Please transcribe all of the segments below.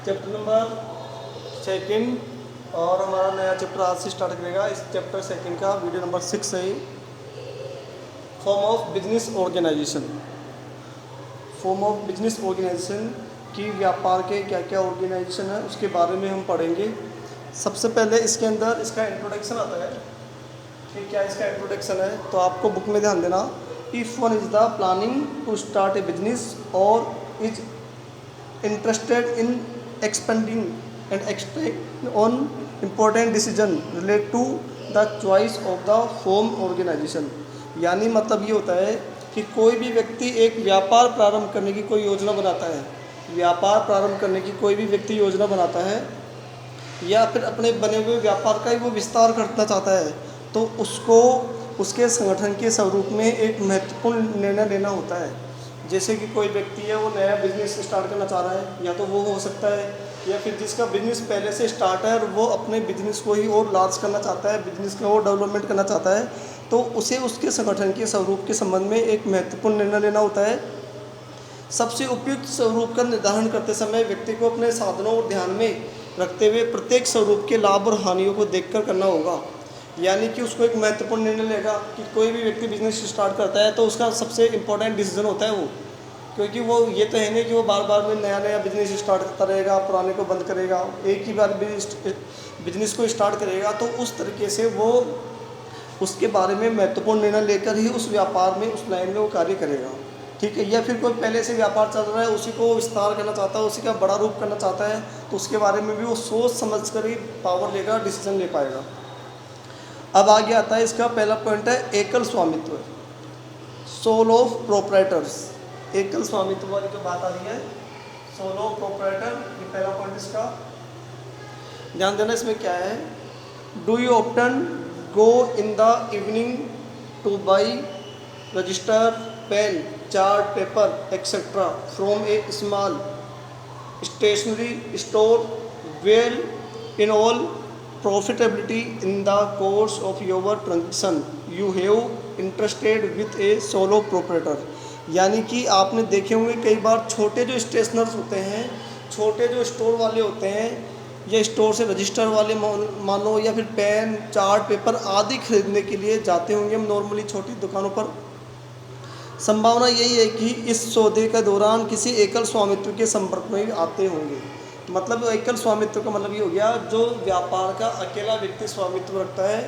Chapter number second और हमारा नया चैप्टर आज से स्टार्ट करेगा। इस चैप्टर सेकंड का वीडियो नंबर 6 है। Form of business organisation. Form of business organisation की व्यापार के क्या क्या ऑर्गेनाइजेशन है उसके बारे में हम पढ़ेंगे। सबसे पहले इसके अंदर इसका इंट्रोडक्शन आता है कि क्या इसका इंट्रोडक्शन है, तो आपको बुक में ध्यान देना। If one is the planning to start a business और is interested in expanding and acting on important decision relate to the choice of the firm organization। यानी मतलब ये होता है कि कोई भी व्यक्ति एक व्यापार प्रारंभ करने की कोई योजना बनाता है, व्यापार प्रारंभ करने की कोई भी व्यक्ति योजना बनाता है या फिर अपने बने हुए व्यापार का ही वो विस्तार करना चाहता है, तो उसको उसके संगठन के स्वरूप में एक महत्वपूर्ण निर्णय लेना होता है। जैसे कि कोई व्यक्ति है वो नया बिजनेस स्टार्ट करना चाह रहा है, या तो वो हो सकता है, या फिर जिसका बिजनेस पहले से स्टार्ट है और वो अपने बिजनेस को ही और लार्ज करना चाहता है, बिजनेस को और डेवलपमेंट करना चाहता है, तो उसे उसके संगठन के स्वरूप के संबंध में एक महत्वपूर्ण निर्णय लेना होता है। सबसे उपयुक्त स्वरूप का निर्धारण करते समय व्यक्ति को अपने साधनों और ध्यान में रखते हुए प्रत्येक स्वरूप के लाभ और हानियों को देखकर करना होगा। यानी कि उसको एक महत्वपूर्ण निर्णय लेगा कि कोई भी व्यक्ति बिजनेस स्टार्ट करता है तो उसका सबसे इम्पोर्टेंट डिसीजन होता है वो, क्योंकि वो ये तो है नहीं कि वो बार बार में नया नया बिजनेस स्टार्ट करता रहेगा, पुराने को बंद करेगा, एक ही बार बिजनेस को स्टार्ट करेगा। तो उस तरीके से वो उसके बारे में महत्वपूर्ण निर्णय लेकर ही उस व्यापार में, उस लाइन में वो कार्य करेगा। ठीक है। या फिर कोई पहले से व्यापार चल रहा है, उसी को विस्तार करना चाहता है, उसी का बड़ा रूप करना चाहता है, तो उसके बारे में भी वो सोच समझ कर ही पावर लेगा, डिसीजन ले पाएगा। अब आगे आता है इसका पहला पॉइंट है एकल स्वामित्व, सोल ऑफ प्रोप्राइटर्स। एकल स्वामित्व वाली जो बात आ रही है, सोल ऑफ प्रोप्राइटर, ये पहला पॉइंट इसका ध्यान देना। इसमें क्या है, do you often go in the evening to buy register, pen, chart paper etcetera from a small stationery store well in all profitability in the course of your transaction you have interested with a solo proprietor। यानी कि आपने देखे होंगे कई बार छोटे जो stationers होते हैं, छोटे जो स्टोर वाले होते हैं, या स्टोर से रजिस्टर वाले मानो, या फिर पेन, चार्ट पेपर आदि खरीदने के लिए जाते होंगे हम नॉर्मली छोटी दुकानों पर। संभावना यही है कि इस सौदे के दौरान किसी एकल स्वामित्व के संपर्क में आते होंगे। मतलब एकल स्वामित्व का मतलब ये हो गया, जो व्यापार का अकेला व्यक्ति स्वामित्व रखता है,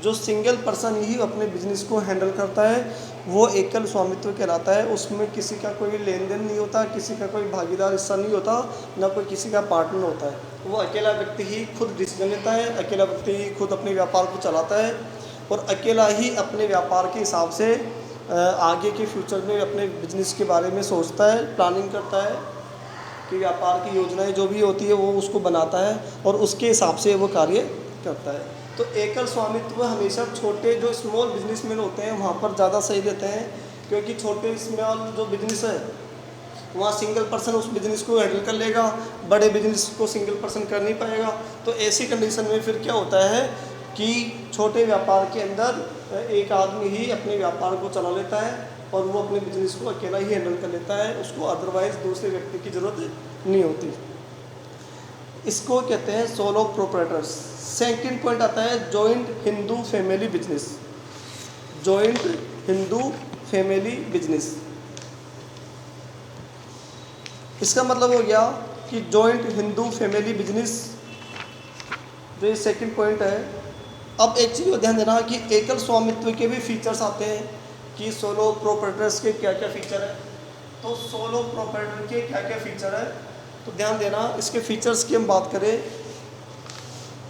जो सिंगल पर्सन ही अपने बिजनेस को हैंडल करता है, वो एकल स्वामित्व कहलाता है। उसमें किसी का कोई लेन देन नहीं होता, किसी का कोई भागीदार हिस्सा नहीं होता, ना कोई किसी का पार्टनर होता है। वो अकेला व्यक्ति ही खुद डिसीजन लेता है, अकेला व्यक्ति ही खुद अपने व्यापार को चलाता है, और अकेला ही अपने व्यापार के हिसाब से आगे के फ्यूचर में अपने बिजनेस के बारे में सोचता है, प्लानिंग करता है कि व्यापार की योजनाएं जो भी होती है वो उसको बनाता है और उसके हिसाब से वो कार्य करता है। तो एकल स्वामित्व हमेशा छोटे जो स्मॉल बिजनेसमैन होते हैं वहाँ पर ज़्यादा सही रहते हैं, क्योंकि छोटे स्मॉल जो बिजनेस है वहाँ सिंगल पर्सन उस बिज़नेस को हैंडल कर लेगा, बड़े बिजनेस को सिंगल पर्सन कर नहीं पाएगा। तो ऐसी कंडीशन में फिर क्या होता है कि छोटे व्यापार के अंदर एक आदमी ही अपने व्यापार को चला लेता है और वो अपने बिजनेस को अकेला ही हैंडल कर लेता है, उसको अदरवाइज दूसरे व्यक्ति की ज़रूरत नहीं होती। इसको कहते हैं सोलो प्रोप्राइटर्स। सेकंड पॉइंट आता है joint Hindu family business. Joint Hindu family business, इसका मतलब हो गया कि जॉइंट हिंदू फैमिली बिजनेस, जो ये सेकंड पॉइंट है। अब एक चीज़ को ध्यान देना कि एकल स्वामित्व के भी फीचर्स आते हैं कि सोलो प्रोप्राइटर्स के क्या क्या फीचर है। तो सोलो प्रोप्राइटर के क्या क्या फीचर है, तो ध्यान देना। इसके फीचर्स की हम बात करें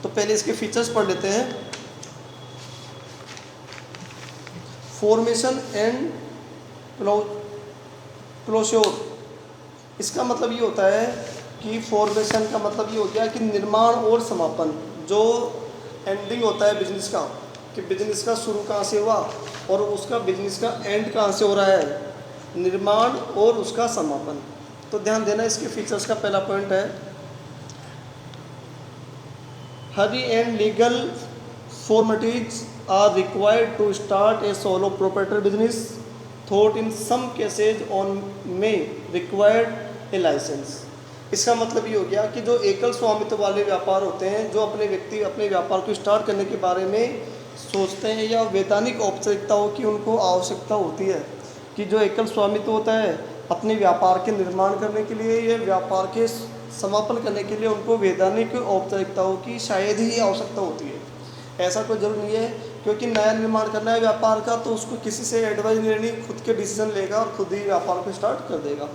तो पहले इसके फीचर्स पढ़ लेते हैं। फॉर्मेशन एंड क्लोजर, इसका मतलब ये होता है कि फॉर्मेशन का मतलब ये हो गया कि निर्माण और समापन। जो एंडिंग होता है बिजनेस का, कि बिजनेस का शुरू कहाँ से हुआ और उसका बिजनेस का एंड कहाँ से हो रहा है, निर्माण और उसका समापन। तो ध्यान देना, इसके फीचर्स का पहला पॉइंट है हरी and legal formalities are required to start a solo proprietor business, though in some cases one may required a license. इसका मतलब ये हो गया कि जो एकल स्वामित्व वाले व्यापार होते हैं, जो अपने व्यक्ति अपने व्यापार को स्टार्ट करने के बारे में सोचते हैं या वैधानिक औपचारिकताओं की उनको आवश्यकता होती है, कि जो एकल स्वामित्व होता है अपने व्यापार के निर्माण करने के लिए या व्यापार के समापन करने के लिए उनको वैधानिक औपचारिकताओं की शायद ही आवश्यकता होती है। ऐसा कोई जरूर नहीं है, क्योंकि नया निर्माण करना है व्यापार का तो उसको किसी से एडवाइस नहीं लेनी, खुद के डिसीजन लेगा और खुद ही व्यापार को स्टार्ट कर देगा।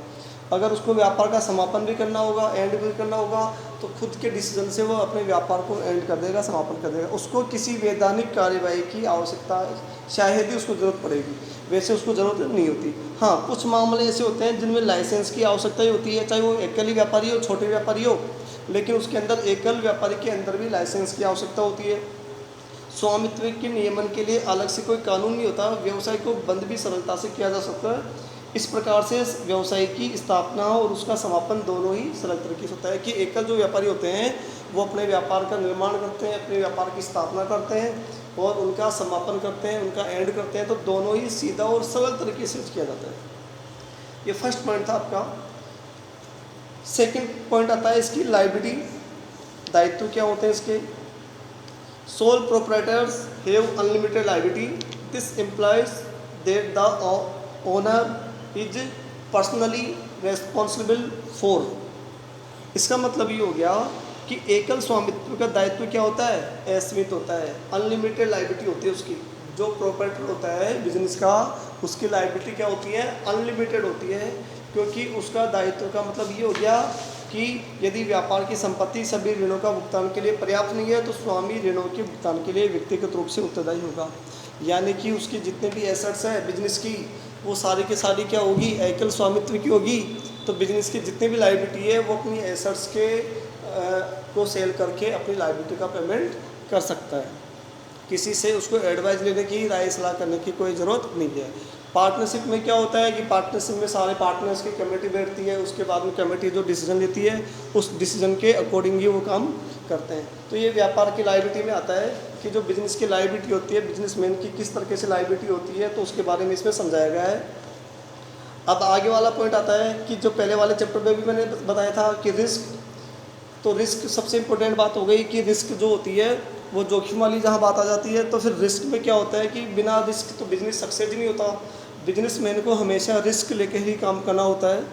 अगर उसको व्यापार का समापन भी करना होगा, एंड भी करना होगा, तो खुद के डिसीजन से वो अपने व्यापार को एंड कर देगा, समापन कर देगा। उसको किसी वैधानिक कार्यवाही की आवश्यकता शायद ही उसको ज़रूरत पड़ेगी, वैसे उसको ज़रूरत नहीं होती। हाँ, कुछ मामले ऐसे होते हैं जिनमें लाइसेंस की आवश्यकता ही होती है, चाहे वो एकल ही व्यापारी हो, छोटे व्यापारी हो, लेकिन उसके अंदर एकल व्यापारी के अंदर भी लाइसेंस की आवश्यकता होती है। स्वामित्व के नियमन के लिए अलग से कोई कानून नहीं होता, व्यवसाय को बंद भी सरलता से किया जा सकता है। इस प्रकार से व्यवसाय की स्थापना और उसका समापन दोनों ही सरल तरीके से होता है, कि एकल जो व्यापारी होते हैं वो अपने व्यापार का निर्माण करते हैं, अपने व्यापार की स्थापना करते हैं और उनका समापन करते हैं, उनका एंड करते हैं, तो दोनों ही सीधा और सरल तरीके से किया जाता है। ये फर्स्ट पॉइंट था आपका। सेकंड पॉइंट आता है इसकी लायबिलिटी, दायित्व क्या होते हैं इसके। Sole proprietors have unlimited liability. This implies that the owner is personally responsible for. इसका मतलब ये हो गया कि एकल स्वामित्व का दायित्व क्या होता है, असीमित होता है। अनलिमिटेड लायबिलिटी होती है उसकी। जो प्रोप्राइटर होता है बिजनेस का, उसकी लायबिलिटी क्या होती है, अनलिमिटेड होती है, क्योंकि उसका दायित्व का मतलब ये हो गया कि यदि व्यापार की संपत्ति सभी ऋणों का भुगतान के लिए पर्याप्त नहीं है तो स्वामी ऋणों के भुगतान के लिए व्यक्तिगत रूप से उत्तरदायी होगा। यानी कि उसकी जितने भी एसेट्स हैं बिजनेस की, वो सारी की सारी क्या होगी, एकल स्वामित्व की होगी। तो बिजनेस की जितनी भी लायबिलिटी है वो अपनी एसेट्स के को सेल करके अपनी लायबिलिटी का पेमेंट कर सकता है। किसी से उसको एडवाइस लेने की, राय सलाह करने की कोई ज़रूरत नहीं है। पार्टनरशिप में क्या होता है कि पार्टनरशिप में सारे पार्टनर्स की कमेटी बैठती है, उसके बाद में कमेटी जो डिसीजन लेती है उस डिसीजन के अकॉर्डिंग ही वो काम करते हैं। तो ये व्यापार की लायबिलिटी में आता है कि जो बिजनेस की लायबिलिटी होती है, बिजनेसमैन की किस तरीके से लायबिलिटी होती है, तो उसके बारे में इसमें समझाया गया है। अब आगे वाला पॉइंट आता है कि जो पहले वाले चैप्टर में भी मैंने बताया था कि रिस्क, तो रिस्क सबसे इम्पोर्टेंट बात हो गई कि रिस्क जो होती है वो जोखिम वाली जहाँ बात आ जाती है। तो फिर रिस्क में क्या होता है कि बिना रिस्क तो बिजनेस सक्सेस ही नहीं होता। बिजनेसमैन को हमेशा रिस्क लेके ही काम करना होता है।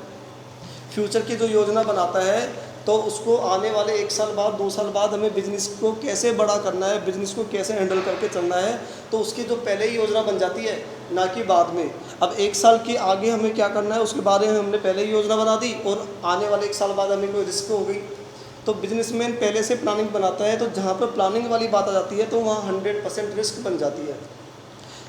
फ्यूचर की जो योजना बनाता है तो उसको आने वाले 1 साल बाद, 2 साल बाद हमें बिजनेस को कैसे बड़ा करना है, बिजनेस को कैसे हैंडल करके चलना है, तो उसकी जो पहले ही योजना बन जाती है, ना कि बाद में। अब 1 साल के आगे हमें क्या करना है उसके बारे में हमने पहले ही योजना बना दी और आने वाले 1 साल बाद हमें कोई रिस्क हो गई, तो बिजनेसमैन पहले से प्लानिंग बनाता है। तो जहाँ पर प्लानिंग वाली बात आ जाती है तो वहाँ 100% रिस्क बन जाती है।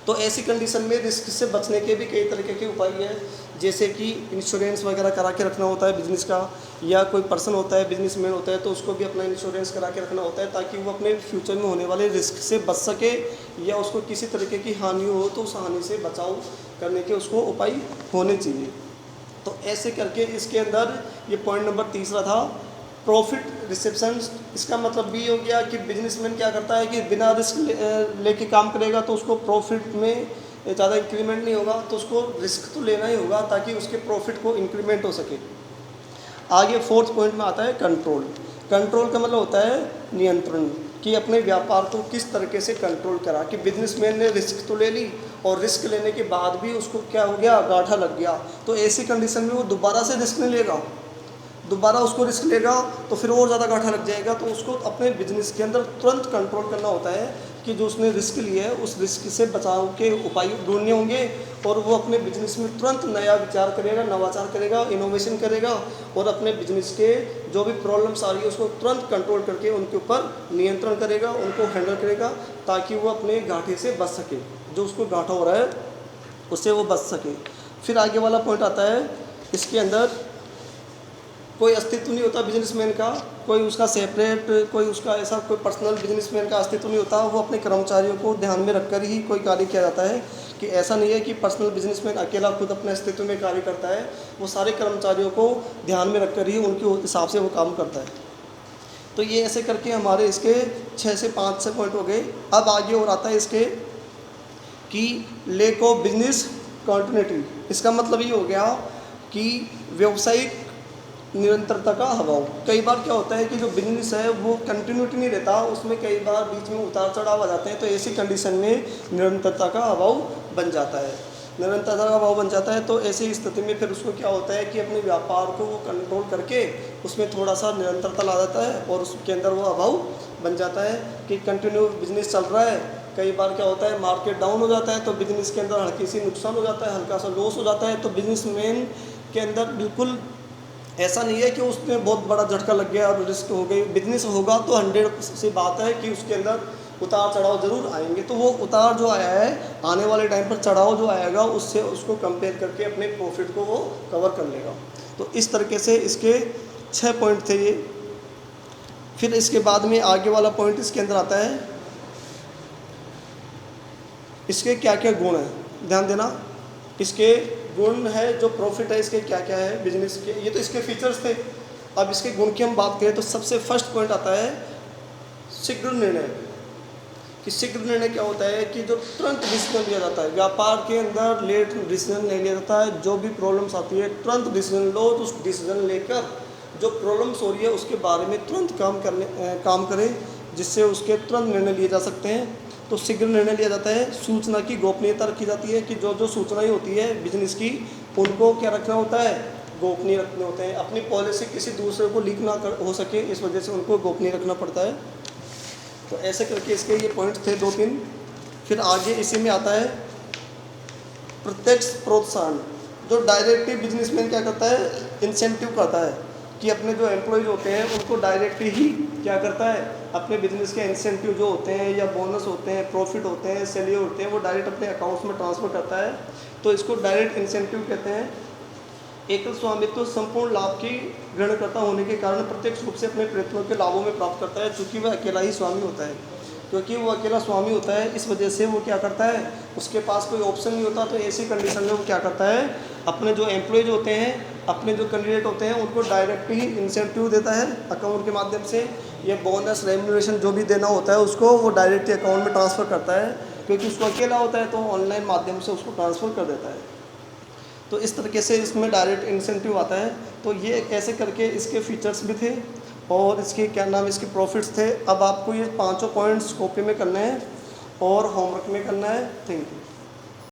तो ऐसी कंडीशन में रिस्क से बचने के भी कई तरीके के उपाय हैं, जैसे कि इंश्योरेंस वगैरह करा के रखना होता है बिजनेस का, या कोई पर्सन होता है बिजनेसमैन होता है तो उसको भी अपना इंश्योरेंस करा के रखना होता है ताकि वो अपने फ्यूचर में होने वाले रिस्क से बच सके, या उसको किसी तरीके की हानि हो तो उस हानि से बचाव करने के उसको उपाय होने चाहिए। तो ऐसे करके इसके अंदर ये पॉइंट नंबर 3 था, प्रॉफिट रिसेप्शन। इसका मतलब भी हो गया कि बिजनेसमैन क्या करता है कि बिना रिस्क लेके काम करेगा तो उसको प्रॉफिट में ज़्यादा इंक्रीमेंट नहीं होगा, तो उसको रिस्क तो लेना ही होगा ताकि उसके प्रॉफिट को इंक्रीमेंट हो सके। आगे 4th पॉइंट में आता है कंट्रोल। कंट्रोल का मतलब होता है नियंत्रण, कि अपने व्यापार को किस तरीके से कंट्रोल करा, कि बिजनेसमैन ने रिस्क तो ले ली और रिस्क लेने के बाद भी उसको क्या हो गया, गांठा लग गया। तो ऐसी कंडीशन में वो दोबारा से रिस्क नहीं लेगा, दोबारा उसको रिस्क लेगा तो फिर और ज़्यादा गांठा लग जाएगा। तो उसको अपने बिजनेस के अंदर तुरंत कंट्रोल करना होता है कि जो उसने रिस्क लिया है उस रिस्क से बचाव के उपाय ढूंढने होंगे, और वो अपने बिजनेस में तुरंत नया विचार करेगा, नवाचार करेगा, इनोवेशन करेगा, और अपने बिजनेस के जो भी प्रॉब्लम्स आ रही है उसको तुरंत कंट्रोल करके उनके ऊपर नियंत्रण करेगा, उनको हैंडल करेगा, ताकि वो अपने घाटे से बच सके, जो उसको घाटा हो रहा है उससे वो बच सके। फिर आगे वाला पॉइंट आता है, इसके अंदर कोई अस्तित्व नहीं होता बिजनेसमैन का, कोई उसका सेपरेट, कोई उसका ऐसा कोई पर्सनल बिजनेसमैन का अस्तित्व नहीं होता। वो अपने कर्मचारियों को ध्यान में रखकर ही कोई कार्य किया जाता है, कि ऐसा नहीं है कि पर्सनल बिजनेसमैन अकेला खुद अपने अस्तित्व में कार्य करता है। वो सारे कर्मचारियों को ध्यान में रखकर ही उनके हिसाब से वो काम करता है। तो ये ऐसे करके हमारे इसके 6 से 5 पॉइंट हो गए। अब आगे और आता है इसके कि लैक ऑफ बिजनेस कंटिन्यूटी। इसका मतलब ये हो गया कि व्यावसायिक निरंतरता का अभाव। कई बार क्या होता है कि जो बिजनेस है वो कंटिन्यूटी नहीं रहता, उसमें कई बार बीच में उतार चढ़ाव आ जाते हैं, तो ऐसी कंडीशन में निरंतरता का अभाव बन जाता है। निरंतरता का अभाव बन जाता है तो ऐसी स्थिति में फिर उसको क्या होता है कि अपने व्यापार को वो कंट्रोल करके उसमें थोड़ा सा निरंतरता ला जाता है और उसके अंदर वो अभाव बन जाता है कि कंटिन्यू बिजनेस चल रहा है। कई बार क्या होता है मार्केट डाउन हो जाता है तो बिजनेस के अंदर हल्की सी नुकसान हो जाता है, हल्का सा लॉस हो जाता है, तो बिजनेसमैन के अंदर बिल्कुल ऐसा नहीं है कि उसमें बहुत बड़ा झटका लग गया और रिस्क हो गई। बिजनेस होगा तो 100 से बात है कि उसके अंदर उतार चढ़ाव जरूर आएंगे, तो वो उतार जो आया है आने वाले टाइम पर चढ़ाव जो आएगा उससे उसको कंपेयर करके अपने प्रॉफिट को वो कवर कर लेगा। तो इस तरीके से इसके 6 पॉइंट थे ये। फिर इसके बाद में आगे वाला पॉइंट इसके अंदर आता है, इसके क्या क्या गुण हैं, ध्यान देना। इसके गुण है जो प्रॉफिट है इसके क्या क्या है बिजनेस के, ये तो इसके फीचर्स थे। अब इसके गुण की हम बात करें तो सबसे फर्स्ट पॉइंट आता है शीघ्र निर्णय। कि शीघ्र निर्णय क्या होता है कि जो तुरंत डिसीजन लिया जाता है, व्यापार के अंदर लेट डिसीजन नहीं लिया जाता है। जो भी प्रॉब्लम्स आती है तुरंत डिसीजन लो, तो उस डिसीजन लेकर जो प्रॉब्लम्स हो रही है उसके बारे में तुरंत काम करें, जिससे उसके तुरंत निर्णय लिए जा सकते हैं। तो शीघ्र निर्णय लिया जाता है। सूचना की गोपनीयता रखी जाती है कि जो जो सूचनाएं होती है बिजनेस की उनको क्या रखना होता है, गोपनीय रखने होते हैं। अपनी पॉलिसी किसी दूसरे को लीक ना हो सके, इस वजह से उनको गोपनीय रखना पड़ता है। तो ऐसे करके इसके ये पॉइंट थे 2-3। फिर आगे इसी में आता है प्रत्यक्ष प्रोत्साहन। जो डायरेक्टली बिजनेसमैन क्या करता है, इंसेंटिव करता है कि अपने जो एम्प्लॉयज़ होते हैं उनको डायरेक्टली ही क्या करता है, अपने बिजनेस के इंसेंटिव जो होते हैं या बोनस होते हैं, प्रॉफिट होते हैं, सैलरी होते हैं, वो डायरेक्ट अपने अकाउंट्स में ट्रांसफ़र करता है। तो इसको डायरेक्ट इंसेंटिव कहते हैं। एकल स्वामित्व संपूर्ण लाभ की ग्रहणकर्ता होने के कारण प्रत्यक्ष रूप से अपने प्रयत्नों के लाभों में प्राप्त करता है, चूँकि वह अकेला ही स्वामी होता है। क्योंकि वो अकेला स्वामी होता है इस वजह से वो क्या करता है, उसके पास कोई ऑप्शन नहीं होता। तो ऐसी कंडीशन में वो क्या करता है, अपने जो एम्प्लॉयज़ होते हैं, अपने जो कैंडिडेट होते हैं उनको डायरेक्ट ही इंसेंटिव देता है अकाउंट के माध्यम से। ये बोनस रेम्यूनरेशन जो भी देना होता है उसको वो डायरेक्ट अकाउंट में ट्रांसफ़र करता है, क्योंकि उसको अकेला होता है तो ऑनलाइन माध्यम से उसको ट्रांसफ़र कर देता है। तो इस तरीके से इसमें डायरेक्ट इंसेंटिव आता है। तो ये ऐसे करके इसके फीचर्स भी थे और इसके क्या नाम, इसके प्रॉफिट्स थे। अब आपको ये 5 पॉइंट्स कॉपी में करने हैं और होमवर्क में करना है। Thank you.